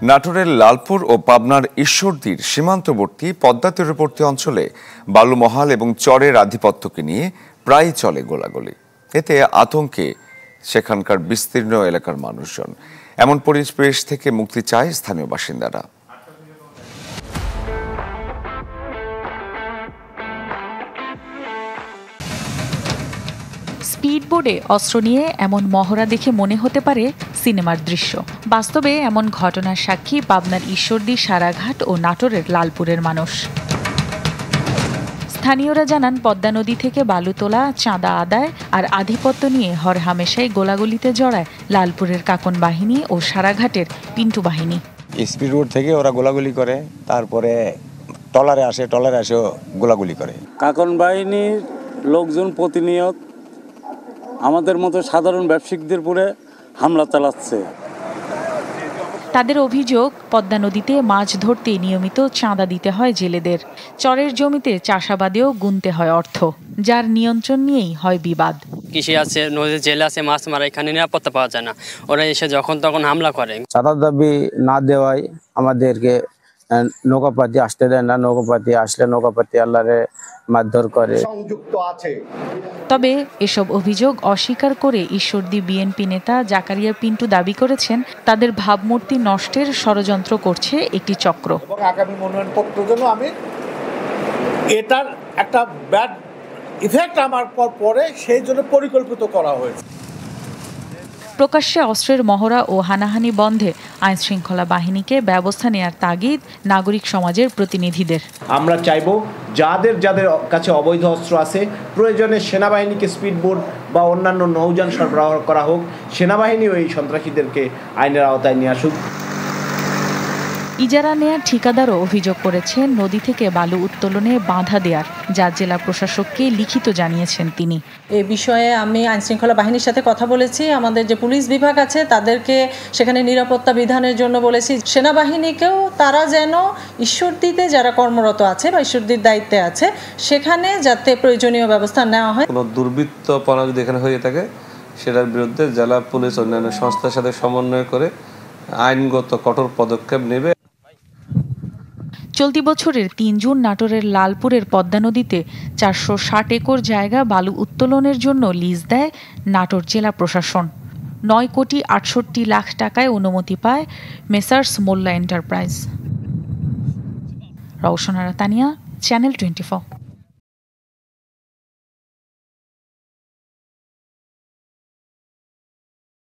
নাটোরের লালপুর ও পাবনার ঈশ্বরদীর সীমান্তবর্তী পদ্মা তীরবর্তী অঞ্চলে বালুমহাল এবং চরের আধিপত্যকে নিয়ে প্রায়ই চলে গোলাগুলি। এতে আতঙ্কে সেখানকার বিস্তীর্ণ এলাকার মানুষজন। এমন পরিবেশ থেকে মুক্তি চায় স্থানীয় বাসিন্দারা। স্পিডবোটে অস্ত্র নিয়ে এমন মহড়া দেখে মনে হতে পারে সিনেমার দৃশ্য। বাস্তবে এমন ঘটনার সাক্ষী পাবনার ঈশ্বরদী, সারাঘাট ও নাটোরের লালপুরের মানুষ। স্থানীয়রা জানান, পদ্মা নদী থেকে বালু তোলা, চাঁদা আদায় আর আধিপত্য নিয়ে হরহামেশাই গোলাগুলিতে জড়ায় লালপুরের কাকন বাহিনী ও সারাঘাটের পিন্টু বাহিনী। স্পিডবোট থেকে ওরা গোলাগুলি করে, তারপরে ট্রলারে আসেও গোলাগুলি করে। কাকন বাহিনীর লোকজন প্রতিনিয়ত আমাদের মতো সাধারণ ব্যবসায়িকদের উপরে হামলা চালাচ্ছে। তাদের অভিযোগ, পদ্মা নদীতে মাছ ধরতে নিয়মিত চাঁদা দিতে হয় জেলেদের। চরের জমিতে চাষাবাদেও গুনতে হয় অর্থ, যার নিয়ন্ত্রণ নিয়েই হয় বিবাদ। কৃষি আছে, নদীর জেলে আছে, মাছ মারা, এখানে নিরাপত্তা পাওয়া যায় না। ওরা এসে যখন তখন হামলা করে। চাঁদার দাবি না দেওয়ায় আমাদেরকে নৌকাপাতি আসতে দেয় না। নৌকাপাতি আসলে নৌকাপাতি আল্লাহরে মারধর করে। তবে এসব অভিযোগ অস্বীকার করে ঈশ্বরদী বিএনপি নেতা জাকারিয়া পিন্টু দাবি করেছেন, তাদের ভাবমূর্তি নষ্টের ষড়যন্ত্র করছে একটি চক্র। আগামী মনোনয়ন পত্রের জন্য আমি এটার একটা ব্যাড ইফেক্ট আমার পরে সেই জন্য পরিকল্পিত করা হয়েছে। প্রকাশ্যে অস্ত্রের মহড়া ও হানাহানি বন্ধে আইনশৃঙ্খলা বাহিনীকে ব্যবস্থা নেয়ার তাগিদ নাগরিক সমাজের প্রতিনিধিদের। আমরা চাইব যাদের কাছে অবৈধ অস্ত্র আছে, প্রয়োজনে সেনাবাহিনীকে স্পিডবোট বা অন্যান্য নৌযান সরবরাহ করা হোক। সেনাবাহিনীও এই সন্ত্রাসীদেরকে আইনের আওতায় নিয়ে আসুক। ইজারা নেয়ার ঠিকাদারও অভিযোগ করেছেন নদী থেকে বালু উত্তোলনে বাধা দেওয়ার, যা জেলা প্রশাসককে লিখিত জানিয়েছেন তিনি। এই বিষয়ে আমি আইনশৃঙ্খলা বাহিনীর সাথে কথা বলেছি। আমাদের যে পুলিশ বিভাগ আছে তাদেরকে সেখানে নিরাপত্তা বিধানের জন্য বলেছি। সেনাবাহিনীকেও তারা যেন ঈশ্বরদীতে যারা কর্মরত আছে বা ঈশ্বরদীর দায়িত্বে আছে সেখানে যাতে প্রয়োজনীয় ব্যবস্থা নেওয়া হয়। কোনো দুর্বৃত্তপনা যদি এখানে হয়ে থাকে সেটার বিরুদ্ধে জেলা পুলিশ অন্যান্য সংস্থার সাথে সমন্বয় করে আইনগত কঠোর পদক্ষেপ নেবে। চলতি বছরের ৩ জুন নাটোরের লালপুরের পদ্মা নদীতে ৪৬০ একর জায়গা বালু উত্তোলনের জন্য লিজ দেয় নাটোর জেলা প্রশাসন। ৯,৬৮,০০,০০০ টাকায় অনুমতি পায় মেসার্স মোল্লা এন্টারপ্রাইজ। রওশন আরা তানিয়া, চ্যানেল 24।